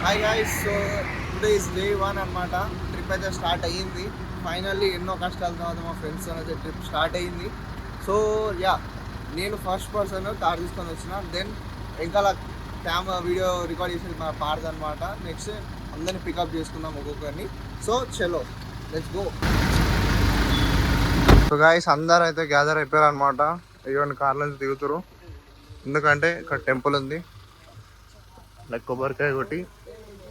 Hi guys, so today is day 1 అనమాట. Trip అయితే start అయ్యింది. ఫైనల్లీ ఎన్నో కష్టాల తర్వాత మా ఫ్రెండ్స్ అయితే ట్రిప్ స్టార్ట్ అయ్యింది. సో యా, నేను ఫస్ట్ పర్సన్ కార్ తీసుకొని వచ్చిన. దెన్ ఇంకా వీడియో రికార్డ్ చేసేది మా పాడదనమాట. నెక్స్ట్ అందరిని పికప్ చేసుకుందాం ఒక్కొక్కరిని. సో చలో లెట్స్ గో. సో గైస్, అందరు అయితే గ్యాదర్ అయిపోయారు అనమాట. ఇవన్నీ కార్ల నుంచి దిగుతారు, ఎందుకంటే ఇక్కడ టెంపుల్ ఉంది. లైక్ కొబ్బరికాయ కొట్టి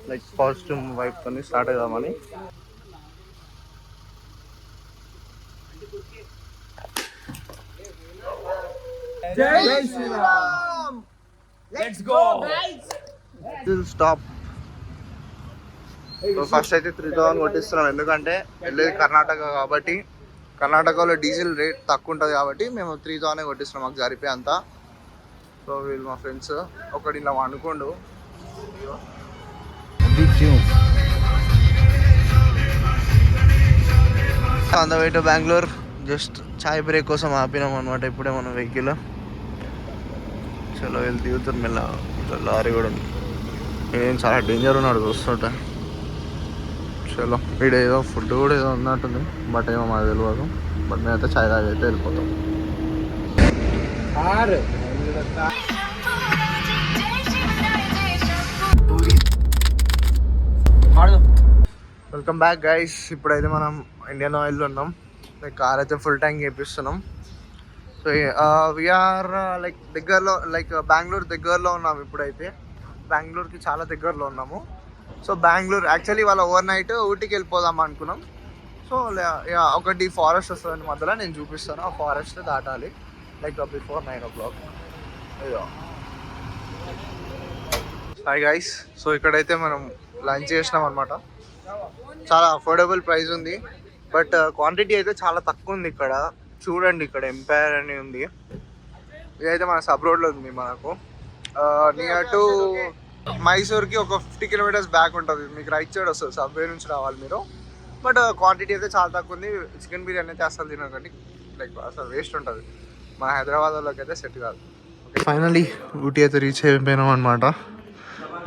లైక్ పాజిటివ్ వైపు కొని స్టార్ట్ అవుదామని. జై Shriram, let's go stop. First అయితే 3000 కొట్టిస్తున్నాం, ఎందుకంటే వెళ్ళేది కర్ణాటక కాబట్టి కర్ణాటకలో డీజిల్ రేట్ తక్కువ ఉంటుంది కాబట్టి మేము 3000 కొట్టిస్తున్నాం, మాకు సరిపోయి అంతా. సో వీళ్ళు మా ఫ్రెండ్స్ ఒకటి ఇలా వండుకోండు. On the way to Bengaluru. Just చాయ్ బ్రేక్ కోసం ఆపినాం అనమాట ఇప్పుడే మన వెహికల్. చలో వెళ్ళి దిగుతారు మెల్ల. లారీ కూడా ఉంది, నేను చాలా డేంజర్ ఉన్నాడు చూస్తుంటా. చలో, ఇక్కడ ఏదో ఫుడ్ కూడా ఏదో ఉన్నట్టుంది, బట్ ఏమో మాకు తెలియదు. బట్ మేమైతే చాయ్ తాగి అయితే వెళ్ళిపోతాం. Welcome back guys. ఇప్పుడైతే మనం ఇండియన్ ఆయిల్లో ఉన్నాం. లైక్ కార్ అయితే ఫుల్ ట్యాంక్ చేపిస్తున్నాం. సో వీఆర్ లైక్ దగ్గరలో, లైక్ బెంగళూరు దగ్గరలో ఉన్నాము ఇప్పుడైతే. బెంగళూరుకి చాలా దగ్గరలో ఉన్నాము. సో బెంగళూరు యాక్చువల్లీ వాళ్ళ ఓవర్ నైట్ ఊటీకి వెళ్ళిపోదాం అనుకున్నాం. సో ఒకటి ఫారెస్ట్ వస్తుంది మధ్యలో, నేను చూపిస్తాను. ఆ ఫారెస్ట్ దాటాలి లైక్ బిఫోర్ 9 o'clock. అయ్యో హాయ్ గైస్. సో ఇక్కడైతే మనం లంచ్ చేసినాం అనమాట. చాలా అఫోర్డబుల్ ప్రైస్ ఉంది, బట్ క్వాంటిటీ అయితే చాలా తక్కువ ఉంది. ఇక్కడ చూడండి, ఇక్కడ ఎంపైర్ అని ఉంది. ఇదైతే మన సబ్ రోడ్లో ఉంది. మనకు నియర్ టు మైసూర్కి ఒక 50 kilometers బ్యాక్ ఉంటుంది. మీకు రైట్ సైడ్ వస్తుంది, సబ్వే నుంచి రావాలి మీరు. బట్ క్వాంటిటీ అయితే చాలా తక్కువ ఉంది. చికెన్ బిర్యానీ అయితే అసలు తినకండి, లైక్ అసలు వేస్ట్ ఉంటుంది. మన హైదరాబాద్ వాళ్ళకి అయితే సెట్ కాదు. ఫైనలీ ఊటీ అయితే రీచ్ అయిపోయినాం అనమాట.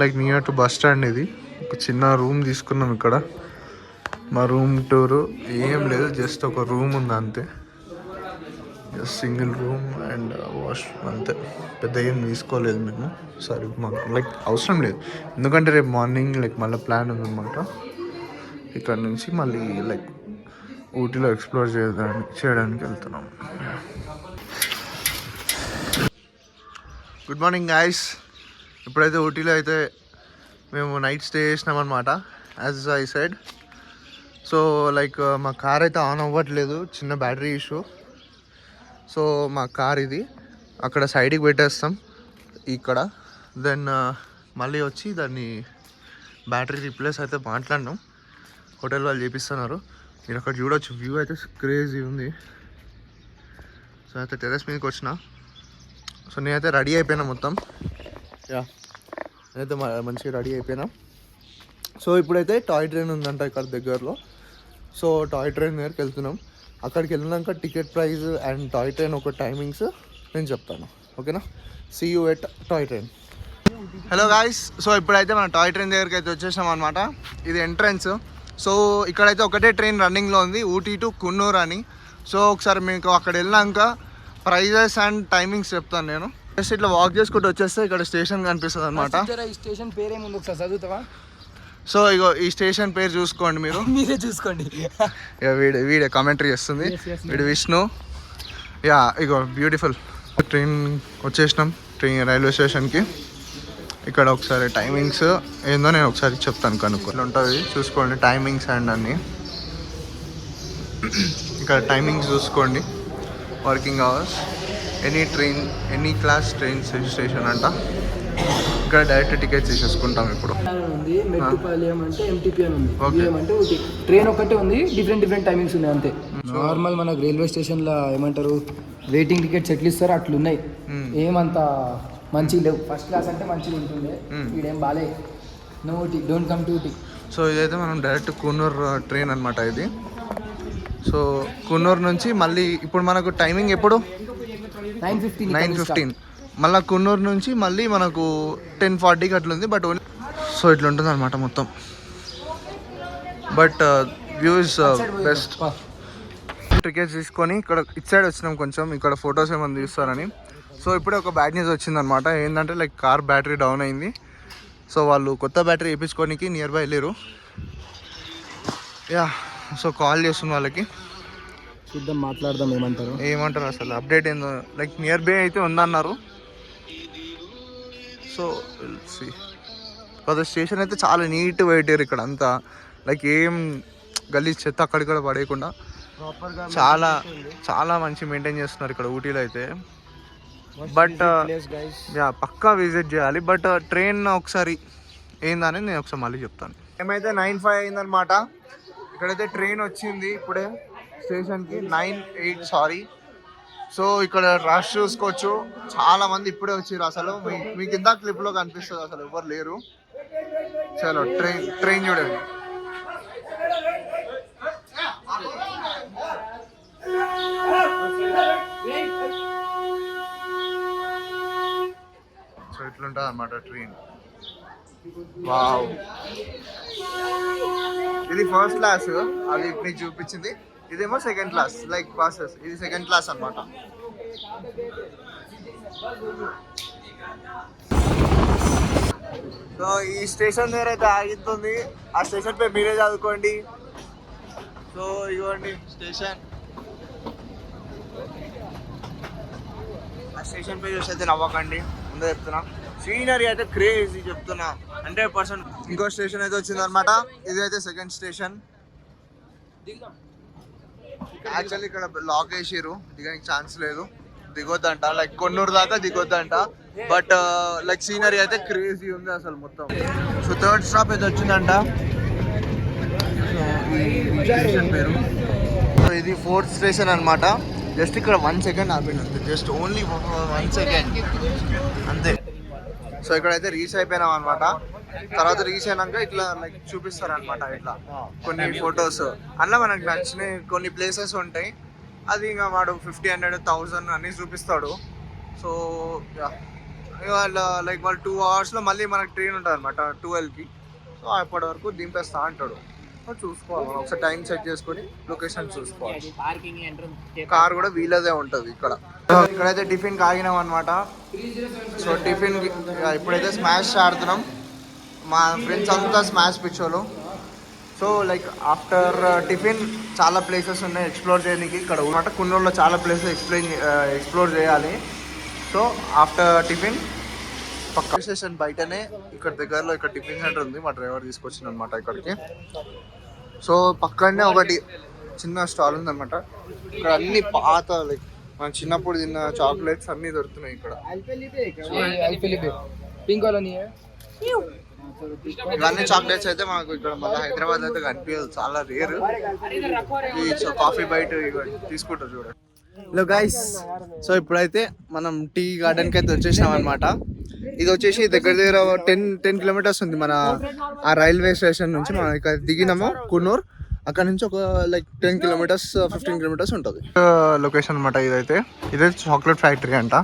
Like near to bus stand. ఇది ఒక చిన్న రూమ్ తీసుకున్నాం ఇక్కడ. మా రూమ్ టూరు ఏం లేదు, జస్ట్ ఒక రూమ్ ఉంది అంతే. Just single room and wash అంతే. పెద్ద ఏం తీసుకోలేదు మేము. సరే మాకు లైక్ అవసరం లేదు, ఎందుకంటే రేపు మార్నింగ్ లైక్ మళ్ళీ ప్లాన్ ఉందన్నమాట. ఇక్కడ నుంచి మళ్ళీ లైక్ ఊటీలో ఎక్స్ప్లోర్ చేయడానికి వెళ్తున్నాం. Good morning guys. ఇప్పుడైతే ఊటీలో అయితే మేము నైట్ స్టే చేసినాం అనమాట, as I said. So like మా కార్ అయితే ఆన్ అవ్వట్లేదు, చిన్న బ్యాటరీ ఇష్యూ. సో మా కార్ ఇది అక్కడ సైడ్కి పెట్టేస్తాం ఇక్కడ. దెన్ మళ్ళీ వచ్చి దాన్ని బ్యాటరీ రీప్లేస్ అయితే మాట్లాడినాం. హోటల్ వాళ్ళు చేపిస్తున్నారు. మీరు అక్కడ చూడవచ్చు, వ్యూ అయితే క్రేజీ ఉంది. సో అయితే టెర్రస్ మీదకి వచ్చిన. సో నేనైతే రెడీ అయిపోయినా మొత్తం. నేనైతే మంచిగా రెడీ అయిపోయినా. సో ఇప్పుడైతే టాయ్ ట్రైన్ ఉందంట ఇక్కడ దగ్గరలో. సో టాయ్ ట్రైన్ దగ్గరికి వెళ్తున్నాం. అక్కడికి వెళ్ళినాక ticket price and toy train ఒక టైమింగ్స్ నేను చెప్తాను, ఓకేనా? See you at toy train. Hello guys. So ఇప్పుడైతే మనం టాయ్ ట్రైన్ దగ్గరికి అయితే వచ్చేసాం అనమాట. ఇది ఎంట్రన్స్. సో ఇక్కడైతే ఒకటే ట్రైన్ రన్నింగ్లో ఉంది, ఊటీ టు కున్నూర్ అని. సో ఒకసారి మీకు అక్కడ వెళ్ళినాక ప్రైజెస్ అండ్ టైమింగ్స్ చెప్తాను నేను. జస్ట్ ఇట్లా వాక్ చేసుకుంటూ వచ్చేస్తే ఇక్కడ స్టేషన్ కనిపిస్తుంది అనమాట. ఈ స్టేషన్ పేరేముంది ఒకసారి చదువుతావా? సో ఇగో ఈ స్టేషన్ పేరు చూసుకోండి, మీరు మీరే చూసుకోండి. వీడియో కామెంటరీ చేస్తుంది వీడు విష్ణు. యా ఇగో బ్యూటిఫుల్. ట్రైన్ వచ్చేసినాం రైల్వే స్టేషన్కి. ఇక్కడ ఒకసారి టైమింగ్స్ ఏందో నేను ఒకసారి చెప్తాను, కనుక్కొని ఉంటుంది చూసుకోండి టైమింగ్స్ అండ్ అన్నీ. ఇక్కడ టైమింగ్స్ చూసుకోండి, working hours, any train any class train station అంట. ఇక్కడ డైరెక్ట్ టికెట్స్ తీసేసుకుంటాం. ఇప్పుడు ఉంది మెట్టుపాలెం అంటే ఎంటీపీ అని ఉంది, అంటే ట్రైన్ ఒకటే ఉంది, డిఫరెంట్ టైమింగ్స్ ఉన్నాయి అంతే. నార్మల్ మనకు రైల్వే స్టేషన్లో ఏమంటారు వెయిటింగ్ టికెట్స్ ఎట్లు ఇస్తారో అట్లున్నాయి. ఏమంత మంచిగా లేవు. ఫస్ట్ క్లాస్ అంటే మంచిగా ఉంటుండే, ఇదేం బాలే. No Ooty, don't come to Ooty. So ఇదైతే మనం డైరెక్ట్ కున్నూర్ ట్రైన్ అనమాట ఇది. సో కున్నూర్ నుంచి మళ్ళీ ఇప్పుడు మనకు టైమింగ్ ఎప్పుడు 9:15. మళ్ళీ కున్నూరు నుంచి మళ్ళీ మనకు 10:40కి అట్లా ఉంది. బట్ సో ఇట్లా ఉంటుంది అనమాట మొత్తం. But view is best. Tickets తీసుకొని ఇక్కడ ఇటు సైడ్ వచ్చినాం కొంచెం, ఇక్కడ ఫొటోస్ ఏమైనా తీస్తారని. సో ఇప్పుడే ఒక బ్యాడ్ న్యూస్ వచ్చిందనమాట. ఏంటంటే లైక్ కార్ బ్యాటరీ డౌన్ అయింది. సో వాళ్ళు కొత్త బ్యాటరీ వేయించుకోనికి నియర్ బై వెళ్ళారు. యా, సో కాల్ చేస్తున్న వాళ్ళకి చూద్దాం, మాట్లాడదాం ఏమంటారు అసలు అప్డేట్ ఏందో. లైక్ నియర్ బై అయితే ఉందన్నారు. సో కొత్త స్టేషన్ అయితే చాలా నీట్గా పెట్టారు ఇక్కడ అంతా. లైక్ ఏం గల్లీ చెత్త అక్కడిక్కడ పడేయకుండా చాలా చాలా మంచి మెయింటైన్ చేస్తున్నారు ఇక్కడ ఊటీలో అయితే. బట్ యా, పక్కా విజిట్ చేయాలి. బట్ ట్రైన్ ఒకసారి ఏందని నేను ఒకసారి మళ్ళీ చెప్తాను. ఏమైతే 9:05 అయిందనమాట. ఇక్కడైతే ట్రైన్ వచ్చింది ఇప్పుడే స్టేషన్కి 9:08 సారీ. సో ఇక్కడ రష్ చూసుకోవచ్చు, చాలా మంది ఇప్పుడే వచ్చారు. అసలు మీకు ఇంత క్లిప్లో కనిపిస్తుంది, అసలు ఎవరు లేరు. చలో ట్రైన్ చూడండి. సో ఇట్లుంటుంది అన్నమాట ట్రైన్. వావ్, ఇది ఫస్ట్ క్లాస్, అది మీకు చూపించింది. ఇదేమో సెకండ్ క్లాస్ లైక్ బస్సెస్. ఇది సెకండ్ క్లాస్ అన్నమాట. సో ఈ స్టేషన్ దగ్గర అయితే ఆగుతుంది. ఆ స్టేషన్ పై మీరే చదువుకోండి. సో ఇవ్వండి స్టేషన్. ఆ స్టేషన్ పై చూసి అయితే నవ్వకండి, ముందే చెప్తున్నా. సీనరీ అయితే క్రేజీ చెప్తున్నా 100%. ఇంకో స్టేషన్ అయితే వచ్చింది అనమాట. ఇది అయితే సెకండ్ స్టేషన్. యాక్చువల్లీ ఇక్కడ లాక్ వేసిర్రు, దిగడానికి ఛాన్స్ లేదు, దిగొద్దంట. లైక్ కొన్నూరు దాకా దిగొద్దంట. బట్ లైక్ సీనరీ అయితే క్రేజీ ఉంది అసలు మొత్తం. సో థర్డ్ స్టాప్ అయితే వచ్చిందంట. ఈ స్టేషన్ పేరు. సో ఇది ఫోర్త్ స్టేషన్ అనమాట. జస్ట్ ఇక్కడ 1 సెకండ్ ఆపింది అంతే, జస్ట్ ఓన్లీ 1 సెకండ్ అంతే. సో ఇక్కడైతే రీచ్ అయిపోయినాం అనమాట. తర్వాత రీచ్ అయినాక ఇట్లా లైక్ చూపిస్తారు అనమాట, ఇట్లా కొన్ని ఫొటోస్. అందులో మనకు నచ్చిన కొన్ని ప్లేసెస్ ఉంటాయి. అది ఇంకా వాడు 50, 100, 1000 అన్నీ చూపిస్తాడు. సో వాళ్ళు లైక్ వాళ్ళు 2 అవర్స్లో మళ్ళీ మనకు ట్రైన్ ఉంటుంది అనమాట 12కి. సో అప్పటి వరకు దింపేస్తా అంటాడు. సో చూసుకోవాలి, మనం ఒకసారి టైం సెట్ చేసుకొని లొకేషన్ చూసుకోవాలి. కార్ కూడా వీలదే ఉంటుంది ఇక్కడ. ఇక్కడైతే టిఫిన్కి ఆగినాం అనమాట. సో టిఫిన్ ఇప్పుడైతే స్మాష్ ఆడుతున్నాం. మా ఫ్రెండ్స్ అంతా స్మాష్ పిచ్చోలు. సో లైక్ ఆఫ్టర్ టిఫిన్ చాలా ప్లేసెస్ ఉన్నాయి ఎక్స్ప్లోర్ చేయడానికి ఇక్కడ అనమాట. కున్నూరులో చాలా ప్లేసెస్ ఎక్స్ప్లోర్ చేయాలి. సో ఆఫ్టర్ టిఫిన్ పక్క స్టేషన్ బయటనే ఇక్కడ దగ్గరలో ఇక్కడ టిఫిన్ సెంటర్ ఉంది. మా డ్రైవర్ తీసుకొచ్చింది అనమాట ఇక్కడికి. సో పక్కనే ఒకటి చిన్న స్టాల్ ఉంది అనమాట. ఇక్కడ అన్ని పాత లైక్ మనం చిన్నప్పుడు తిన్న చాక్లెట్స్ అన్ని దొరుకుతున్నాయి ఇక్కడ. ఇవన్నీ చాక్లెట్స్ అయితే మాకు ఇక్కడ మళ్ళీ హైదరాబాద్ అయితే కనిపించదు, చాలా రేర్. ఈ కాఫీ బయట తీసుకుంటారు చూడండి. హలో గైస్, సో ఇప్పుడైతే మనం టీ గార్డెన్కి అయితే వచ్చేసినాం అనమాట. ఇది వచ్చేసి దగ్గర 10 కిలోమీటర్స్ ఉంది మన ఆ రైల్వే స్టేషన్ నుంచి. మనం ఇక్కడ దిగినాము కున్నూర్, అక్కడ నుంచి ఒక లైక్ 10 కిలోమీటర్స్ 15 కిలోమీటర్స్ ఉంటుంది లొకేషన్ అనమాట. ఇదైతే ఇదే చాక్లెట్ ఫ్యాక్టరీ అంట.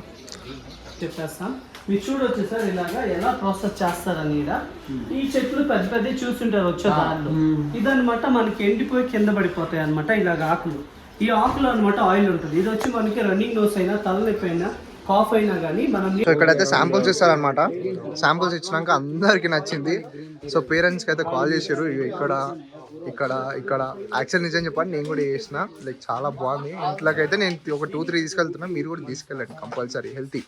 చెప్పేస్తాం, మీరు చూడొచ్చు సార్ ఇలాగా ఎలా ప్రాసెస్ చేస్తారని. ఈ చెట్లు పెద్ద పెద్ద చూస్తుంటారు వచ్చే దారిలో. ఇదనమాట మనకి ఎండిపోయి కింద పడిపోతాయి అనమాట. ఇలాగ ఆకులు, ఈ ఆకులు అనమాట ఆయిల్ ఉంటుంది. ఇది వచ్చి మనకి రన్నింగ్ నోస్ అయినా తలనొప్పి అయినా కాఫ్ అయినా కానీ మనం ఇక్కడైతే శాంపుల్స్ ఇస్తారనమాట. శాంపుల్స్ ఇచ్చినాక అందరికి నచ్చింది. సో పేరెంట్స్కి అయితే కాల్ చేసారు. ఇక్కడ ఇక్కడ ఇక్కడ యాక్చువల్ నిజం చెప్పండి, నేను కూడా చేసిన. లైక్ చాలా బాగుంది. ఇంట్లోకి అయితే నేను ఒక 2-3 తీసుకెళ్తున్నా, మీరు కూడా తీసుకెళ్ళండి కంపల్సరీ, హెల్తీ.